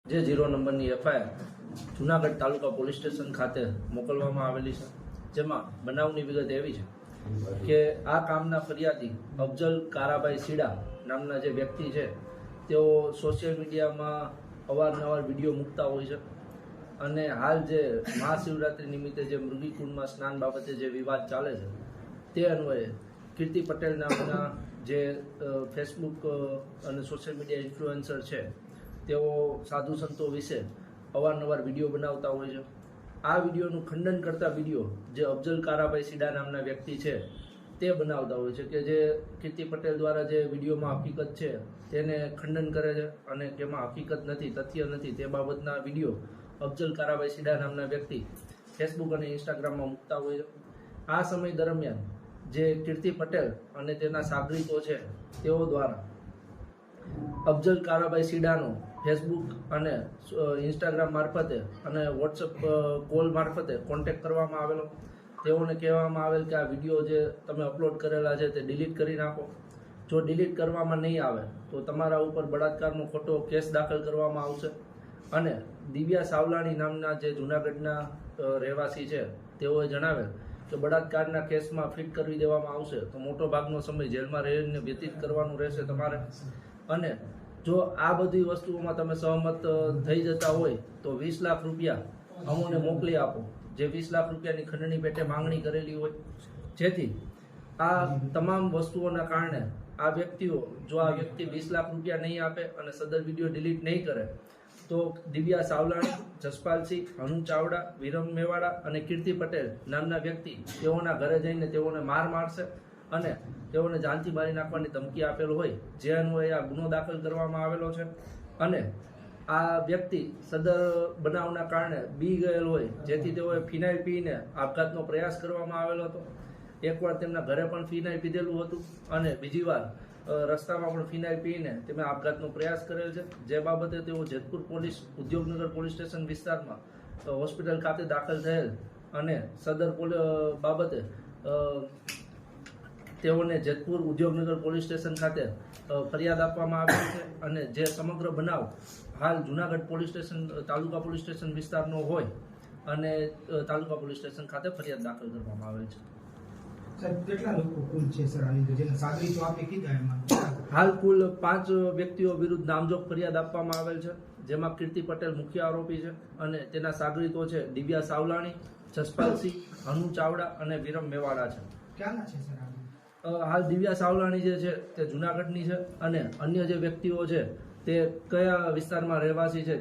જે 0 નંબરની એફઆઈઆર જુનાગઢ તાલુકા police station ખાતે મોકલવામાં આવેલી છે, જેમાં બનાવની વિગત એવી છે કે આ કામના ફરિયાદી અફજલ કારાભાઈ સીડા નામના જે વ્યક્તિ છે તેઓ સોશિયલ મીડિયામાં અવારનવાર વિડીયો મૂકતા હોય છે અને હાલ જે મહાશિવરાત્રિ નિમિત્તે જે મૃગીકુંડમાં સ્નાન બાબતે જે વિવાદ ચાલે છે તે અન્વયે કીર્તિ પટેલ નામના જે ફેસબુક અને સોશિયલ મીડિયા ઇન્ફ્લુએન્સર છે તેઓ સાધુ સંતો વિશે અવારનવાર વિડીયો બનાવતા હોય છે. આ વિડીયોનું ખંડન કરતા વિડીયો જે અફજલ કારાભાઈ સીડા નામના વ્યક્તિ છે તે બનાવતા હોય છે કે જે કીર્તિ પટેલ દ્વારા જે વિડીયોમાં હકીકત છે તેને ખંડન કરે છે અને તેમાં હકીકત નથી, તથ્ય નથી તે બાબતના વિડીયો અફજલ કારાભાઈ સીડા નામના વ્યક્તિ ફેસબુક અને ઇન્સ્ટાગ્રામમાં મૂકતા હોય છે. આ સમય દરમિયાન જે કીર્તિ પટેલ અને તેના સાગરીતો છે તેઓ દ્વારા અફજલ કારાભાઈ સીડાનો ફેસબુક અને ઇન્સ્ટાગ્રામ મારફતે અને વોટ્સઅપ કોલ મારફતે કોન્ટેક્ટ કરવામાં આવેલો. તેઓને કહેવામાં આવેલ કે આ વિડીયો જે તમે અપલોડ કરેલા છે તે ડિલીટ કરી નાખો. જો ડિલીટ કરવામાં નહીં આવે તો તમારા ઉપર બળાત્કારનો ખોટો કેસ દાખલ કરવામાં આવશે. અને દિવ્યા સાવલાણી નામના જે જૂનાગઢના રહેવાસી છે તેઓએ જણાવેલ કે બળાત્કારના કેસમાં ફિટ કરી દેવામાં આવશે તો મોટો ભાગનો સમય જેલમાં રહીને વ્યતીત કરવાનું રહેશે તમારે. અને જો આ બધી વસ્તુઓમાં તમે સહમત થઈ જતા હોય તો 20 લાખ રૂપિયા અમોને મોકલી આપો, જે 20 લાખ રૂપિયાની ખંડણી પેટે માંગણી કરેલી હોય. જેથી આ તમામ વસ્તુઓના કારણે આ વ્યક્તિઓ, જો આ વ્યક્તિ 20 લાખ રૂપિયા નહીં આપે અને સદર વિડીયો ડિલીટ નહીં કરે તો દિવ્યા સાવલાણી, જસપાલસિંહ, હનુ ચાવડા, વિરમ મેવાડા અને કીર્તિ પટેલ નામના વ્યક્તિ તેઓના ઘરે જઈને તેઓને મારશે અને તેઓને જાનથી મારી નાખવાની ધમકી આપેલ હોય, જે અન્વયે આ ગુનો દાખલ કરવામાં આવેલો છે. અને આ વ્યક્તિ સદર બનાવના કારણે બી ગયેલ હોય, જેથી તેઓએ ફિનાઇલ પીને આપઘાતનો પ્રયાસ કરવામાં આવેલો હતો. એકવાર તેમના ઘરે પણ ફિનાઇલ પીધેલું હતું અને બીજી વાર રસ્તામાં પણ ફિનાઇલ પીને તેમણે આપઘાતનો પ્રયાસ કરેલ છે. જે બાબતે તેઓ Jetpur police Udyognagar police station વિસ્તારમાં હોસ્પિટલ ખાતે દાખલ થયેલ અને સદર બાબતે તેઓને જેતપુર ઉદ્યોગનગર પોલીસ સ્ટેશન ખાતે ફરિયાદ આપવામાં આવી છે. અને જે સમગ્ર બનાવ હાલ જુનાગઢ પોલીસ સ્ટેશન, તાલુકા પોલીસ સ્ટેશન વિસ્તારનો હોય અને તાલુકા પોલીસ સ્ટેશન ખાતે ફરિયાદ દાખલ કરવામાં આવેલ છે. કેટલા લોકો કુલ છે સર જેના સાગરીતો આપે કીધા એમાં? હાલ કુલ 5 વ્યક્તિઓ વિરુદ્ધ નામજોગ ફરિયાદ આપવામાં આવેલ છે, જેમાં કીર્તિ પટેલ મુખ્ય આરોપી છે અને તેના સાગરીતો છે દિવ્યા સાવલાણી, જસપાલસિંહ, હનુ ચાવડા અને વિરમ મેવાડા છે. ક્યાંના છે સર? હાલ દિવ્યા સાવલાણી જે છે તે જુનાગઢની છે અને અન્ય જે વ્યક્તિઓ છે તે કયા વિસ્તારમાં રહેવાસી છે